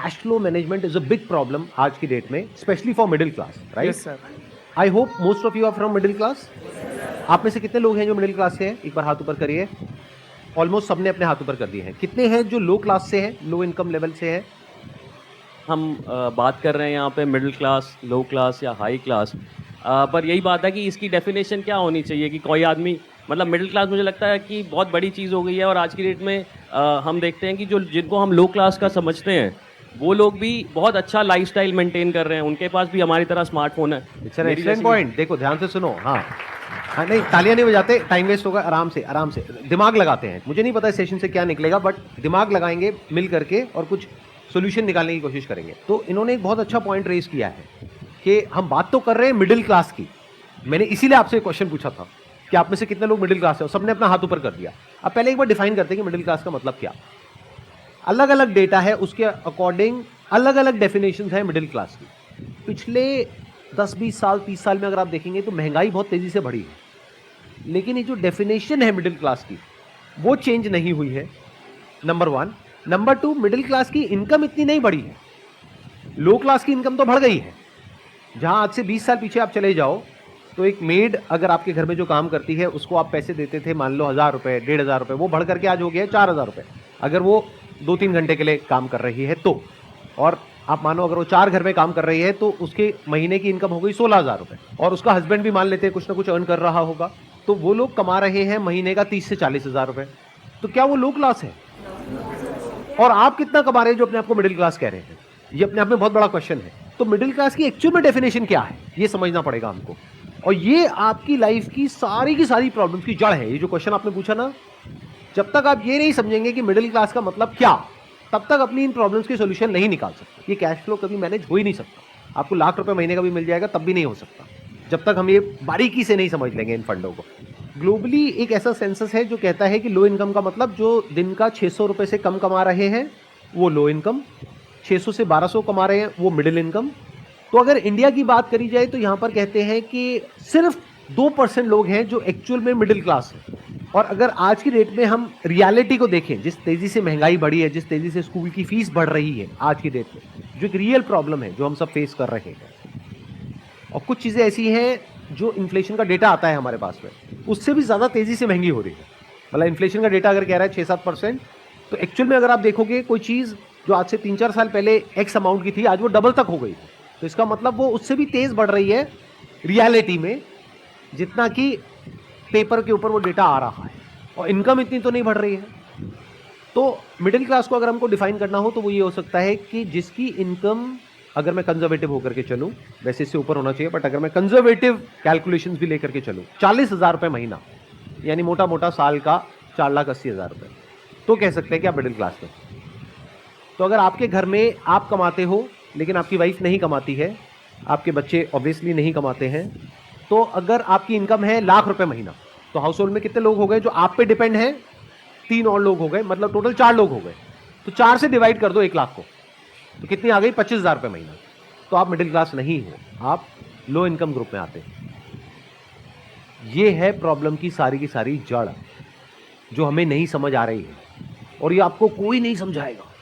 Cash flow management is a big problem आज की date में, specially for middle class, right? Yes sir. I hope most of you are from middle class. आप में से कितने लोग हैं जो मिडिल क्लास से हैं? एक बार हाथ ऊपर करिए। ऑलमोस्ट सबने अपने हाथ ऊपर कर दिए हैं। कितने हैं जो लो क्लास से हैं, लो इनकम लेवल से हैं? हम बात कर रहे हैं यहाँ पे मिडिल क्लास, लो क्लास या हाई क्लास, पर यही बात है कि इसकी डेफिनेशन क्या होनी चाहिए कि कोई आदमी मतलब मिडिल क्लास मुझे लगता है कि बहुत बड़ी चीज़ हो गई है। और आज की डेट में हम देखते हैं कि जो जिनको हम लो क्लास का समझते हैं वो लोग भी बहुत अच्छा लाइफस्टाइल मेंटेन कर रहे हैं, उनके पास भी हमारी तरह स्मार्टफोन है। इट्स एन मेरी एक्सीलेंट जैसी- पॉइंट। देखो ध्यान से सुनो। हाँ हाँ, नहीं तालियां नहीं बजाते, टाइम वेस्ट होगा। आराम से आराम से दिमाग लगाते हैं। मुझे नहीं पता इस सेशन से क्या निकलेगा, बट दिमाग लगाएंगे मिल करके और कुछ सोल्यूशन निकालने की कोशिश करेंगे। तो इन्होंने एक बहुत अच्छा पॉइंट रेज किया है कि हम बात तो कर रहे हैं मिडिल क्लास की। मैंने इसीलिए आपसे क्वेश्चन पूछा था कि आप में से कितने लोग मिडिल क्लास है, सबने अपना हाथ ऊपर कर दिया। अब पहले एक बार डिफाइन करते हैं कि मिडिल क्लास का मतलब क्या। अलग अलग डेटा है, उसके अकॉर्डिंग अलग अलग डेफिनेशन है मिडिल क्लास की। पिछले 10-20 साल 30 साल में अगर आप देखेंगे तो महंगाई बहुत तेजी से बढ़ी है, लेकिन ये जो डेफिनेशन है मिडिल क्लास की वो चेंज नहीं हुई है, नंबर 1। नंबर 2, मिडिल क्लास की इनकम इतनी नहीं बढ़ी है। लो क्लास की इनकम तो बढ़ गई है। जहां आज से 20 साल पीछे आप चले जाओ तो एक मेड अगर आपके घर में जो काम करती है उसको आप पैसे देते थे, मान लो 1000 रुपए 1500 रुपए, वो बढ़ करके आज हो गया है 4000 रुपए, अगर वो 2-3 घंटे के लिए काम कर रही है तो। और आप मानो अगर वो 4 घर में काम कर रही है तो उसके महीने की इनकम हो गई 16000 रुपए, और उसका हस्बैंड भी मान लेते हैं कुछ ना कुछ अर्न कर रहा होगा, तो वो लोग कमा रहे हैं महीने का 30 से 40 हजार रुपए। तो क्या वो लो क्लास है? और आप कितना कमा रहे हैं जो अपने आप को मिडिल क्लास कह रहे हैं? ये अपने आप में बहुत बड़ा क्वेश्चन है। तो मिडिल क्लास की एक्चुअल में डेफिनेशन क्या है ये समझना पड़ेगा हमको, और ये आपकी लाइफ की सारी प्रॉब्लम्स की जड़ है। ये जो क्वेश्चन आपने पूछा ना, जब तक आप ये नहीं समझेंगे कि मिडिल क्लास का मतलब क्या, तब तक अपनी इन प्रॉब्लम्स के सॉल्यूशन नहीं निकाल सकते। ये कैश फ्लो कभी मैनेज हो ही नहीं सकता। आपको लाख रुपए महीने का भी मिल जाएगा तब भी नहीं हो सकता, जब तक हम ये बारीकी से नहीं समझ लेंगे इन फंडों को। ग्लोबली एक ऐसा सेंसस है जो कहता है कि लो इनकम का मतलब जो दिन का 600 रुपए से कम कमा रहे हैं वो लो इनकम, 600 से 1200 कमा रहे हैं वो मिडिल इनकम। तो अगर इंडिया की बात करी जाए तो यहाँ पर कहते हैं कि सिर्फ 2% लोग हैं जो एक्चुअल में मिडिल क्लास है। और अगर आज की डेट में हम रियलिटी को देखें, जिस तेजी से महंगाई बढ़ी है, जिस तेजी से स्कूल की फीस बढ़ रही है आज की डेट में, जो एक रियल प्रॉब्लम है जो हम सब फेस कर रहे हैं, और कुछ चीज़ें ऐसी हैं जो इन्फ्लेशन का डेटा आता है हमारे पास में, उससे भी ज़्यादा तेज़ी से महंगी हो रही है। मतलब इन्फ्लेशन का डेटा अगर कह रहा है 6-7%, तो एक्चुअल में अगर आप देखोगे कोई चीज़ जो आज से 3-4 साल पहले एक्स अमाउंट की थी, आज वो डबल तक हो गई। तो इसका मतलब वो उससे भी तेज़ बढ़ रही है रियलिटी में, जितना कि पेपर के ऊपर वो डेटा आ रहा है, और इनकम इतनी तो नहीं बढ़ रही है। तो मिडिल क्लास को अगर हमको डिफाइन करना हो तो वो ये हो सकता है कि जिसकी इनकम, अगर मैं कंजर्वेटिव होकर के चलूं, वैसे इससे ऊपर होना चाहिए, बट अगर मैं कंजर्वेटिव कैलकुलेशंस भी लेकर के चलूं, 40,000 रुपए महीना, यानी मोटा मोटा साल का 4,80,000 रुपए, तो कह सकते हैं कि आप मिडिल क्लास में। तो अगर आपके घर में आप कमाते हो लेकिन आपकी वाइफ नहीं कमाती है, आपके बच्चे ऑब्वियसली नहीं कमाते हैं, तो अगर आपकी इनकम है लाख रुपए महीना, तो हाउस होल्ड में कितने लोग हो गए जो आप पे डिपेंड हैं? 3 और लोग हो गए, मतलब टोटल 4 लोग हो गए। तो 4 से डिवाइड कर दो 1 लाख को, तो कितनी आ गई? 25,000 रुपए महीना। तो आप मिडिल क्लास नहीं हो, आप लो इनकम ग्रुप में आते हैं। ये है प्रॉब्लम की सारी जड़ जो हमें नहीं समझ आ रही है, और ये आपको कोई नहीं समझाएगा।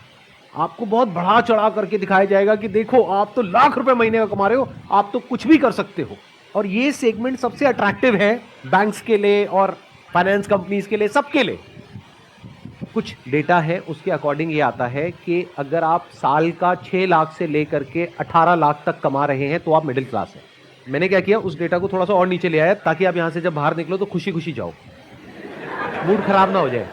आपको बहुत बढ़ा चढ़ा करके दिखाया जाएगा कि देखो आप तो लाख रुपए महीने का कमा रहे हो, आप तो कुछ भी कर सकते हो। और ये सेगमेंट सबसे अट्रैक्टिव है बैंक्स के लिए और फाइनेंस कंपनीज के लिए, सबके लिए। कुछ डेटा है उसके अकॉर्डिंग ये आता है कि अगर आप साल का 6 लाख से लेकर के 18 लाख तक कमा रहे हैं तो आप मिडिल क्लास हैं। मैंने क्या किया, उस डेटा को थोड़ा सा और नीचे ले आया ताकि आप यहां से जब बाहर निकलो तो खुशी खुशी जाओ, मूड खराब ना हो जाए।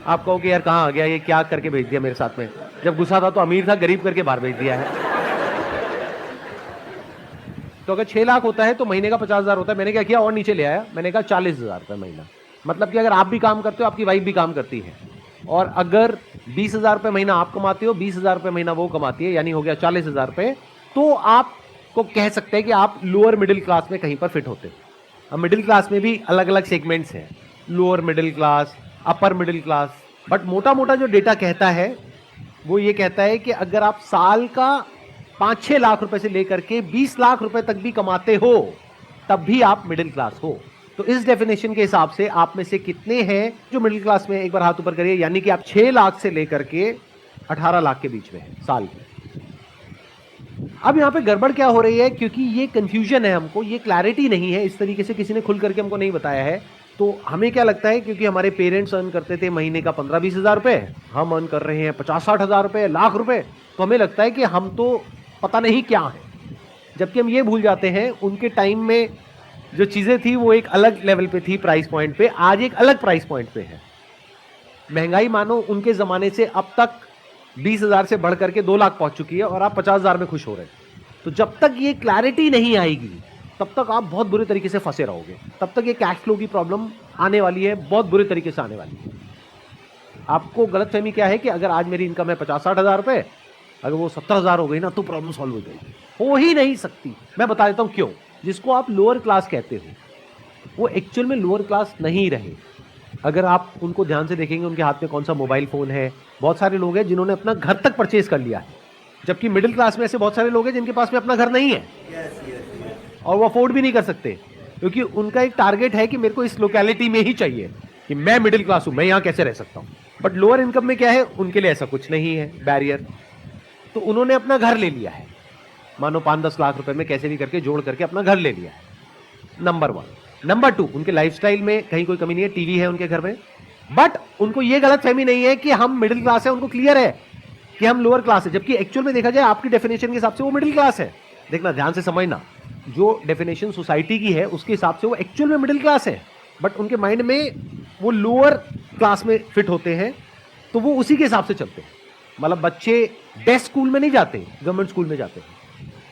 आप कहो कि यार कहाँ आ गया, ये क्या करके भेज दिया मेरे साथ में, जब गुस्सा था तो अमीर था, गरीब करके बाहर भेज दिया है। तो अगर 6 लाख होता है तो महीने का 50,000 होता है। मैंने क्या किया, और नीचे ले आया, मैंने कहा 40,000 रुपये महीना। मतलब कि अगर आप भी काम करते हो, आपकी वाइफ भी काम करती है, और अगर 20,000 रुपये महीना आप कमाते हो, 20,000 रुपये महीना वो कमाती है, यानी हो गया 40,000 रुपये, तो आपको कह सकते हैं कि आप लोअर मिडिल क्लास में कहीं पर फिट होते हो। अब मिडिल क्लास में भी अलग अलग सेगमेंट्स हैं, lower middle class, upper middle class, but मोटा मोटा जो डेटा कहता है वो ये कहता है कि अगर आप साल का 5-6 लाख रुपए से लेकर के 20 लाख रुपए तक भी कमाते हो, तब भी आप मिडिल क्लास हो। तो इस डेफिनेशन के हिसाब से आप में से कितने हैं जो मिडिल क्लास में? एक बार हाथ ऊपर करिए। यानी कि आप 6 लाख से लेकर के 18 लाख के बीच में है साल की। अब यहाँ पे गड़बड़ क्या हो रही है, क्योंकि ये कंफ्यूजन है, हमको ये क्लैरिटी नहीं है, इस तरीके से किसी ने खुल करके हमको नहीं बताया है। तो हमें क्या लगता है, क्योंकि हमारे पेरेंट्स अर्न करते थे महीने का 15-20 हज़ार रुपए, हम अर्न कर रहे हैं 50-60 हज़ार रुपए, लाख रुपए, तो हमें लगता है कि हम तो पता नहीं क्या है। जबकि हम ये भूल जाते हैं उनके टाइम में जो चीज़ें थी वो एक अलग लेवल पे थी, प्राइस पॉइंट पे, आज एक अलग प्राइस पॉइंट पे है। महंगाई मानो उनके ज़माने से अब तक 20,000 से बढ़ करके 2 लाख पहुंच चुकी है और आप 50,000 में खुश हो रहे हैं। तो जब तक ये क्लैरिटी नहीं आएगी तब तक आप बहुत बुरे तरीके से फंसे रहोगे, तब तक ये कैश फ्लो की प्रॉब्लम आने वाली है, बहुत बुरे तरीके से आने वाली है। आपको गलतफहमी क्या है कि अगर आज मेरी इनकम है 50-60 हज़ार रुपए, अगर वो 70,000 हो गई ना तो प्रॉब्लम सॉल्व हो जाएगी। हो ही नहीं सकती। मैं बता देता हूं क्यों। जिसको आप लोअर क्लास कहते हो वो एक्चुअल में लोअर क्लास नहीं रहे। अगर आप उनको ध्यान से देखेंगे, उनके हाथ में कौन सा मोबाइल फोन है। बहुत सारे लोग हैं जिन्होंने अपना घर तक परचेज कर लिया है, जबकि मिडिल क्लास में ऐसे बहुत सारे लोग हैं जिनके पास में अपना घर नहीं है और वो अफोर्ड भी नहीं कर सकते, क्योंकि उनका एक टारगेट है कि मेरे को इस लोकेलिटी में ही चाहिए, कि मैं मिडिल क्लास हूं, मैं यहां कैसे रह सकता हूं। बट लोअर इनकम में क्या है, उनके लिए ऐसा कुछ नहीं है बैरियर, तो उन्होंने अपना घर ले लिया है, मानो 5-10 लाख रुपए में कैसे भी करके जोड़ करके अपना घर ले लिया है। नंबर 1। नंबर 2, उनके लाइफस्टाइल में कहीं कोई कमी नहीं है, टीवी है उनके घर में, बट उनको ये गलत फहमी नहीं है कि हम मिडिल क्लास है, उनको क्लियर है कि हम लोअर क्लास है, जबकि एक्चुअल में देखा जाए आपकी डेफिनेशन के हिसाब से वो मिडिल क्लास है। देखना ध्यान से समझना, जो डेफिनेशन सोसाइटी की है उसके हिसाब से वो एक्चुअल में मिडिल क्लास है, बट उनके माइंड में वो लोअर क्लास में फिट होते हैं, तो वो उसी के हिसाब से चलते हैं। मतलब बच्चे बेस्ट स्कूल में नहीं जाते, गवर्नमेंट स्कूल में जाते हैं।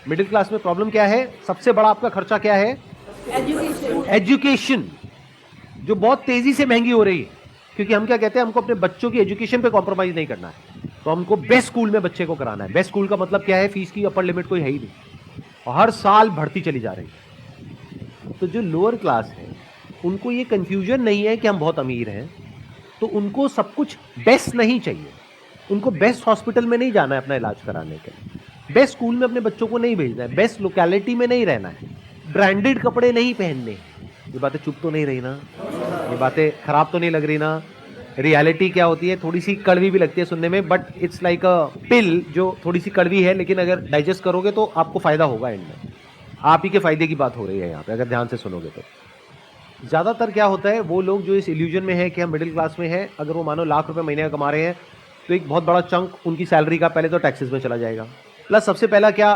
मिडिल क्लास में प्रॉब्लम क्या है, सबसे बड़ा आपका खर्चा क्या है, एजुकेशन, जो बहुत तेजी से महंगी हो रही है, क्योंकि हम क्या कहते हैं, हमको अपने बच्चों की एजुकेशन पे कॉम्प्रोमाइज नहीं करना है, तो हमको बेस्ट स्कूल में बच्चे को कराना है। बेस्ट स्कूल का मतलब क्या है, फीस की अपर लिमिट कोई है ही नहीं और हर साल बढ़ती चली जा रही है। तो जो लोअर क्लास है उनको ये कंफ्यूजन नहीं है कि हम बहुत अमीर हैं, तो उनको सब कुछ बेस्ट नहीं चाहिए। उनको बेस्ट हॉस्पिटल में नहीं जाना है अपना इलाज कराने के लिए, बेस्ट स्कूल में अपने बच्चों को नहीं भेजना है, बेस्ट लोकेलिटी में नहीं रहना है, ब्रांडेड कपड़े नहीं पहनने। ये बातें चुप तो नहीं रही ना, ये बातें खराब तो नहीं लग रही ना। रियलिटी क्या होती है, थोड़ी सी कड़वी भी लगती है सुनने में, बट इट्स लाइक अ पिल जो थोड़ी सी कड़वी है, लेकिन अगर डाइजेस्ट करोगे तो आपको फायदा होगा एंड में। आप ही के फायदे की बात हो रही है यहाँ पे, अगर ध्यान से सुनोगे तो। ज़्यादातर क्या होता है, वो लोग जो इस इल्यूजन में है कि हम मिडिल क्लास में हैं, अगर वो मानो लाख रुपए महीने का कमा रहे हैं तो एक बहुत बड़ा चंक उनकी सैलरी का पहले तो टैक्सेस में चला जाएगा। प्लस सबसे पहला क्या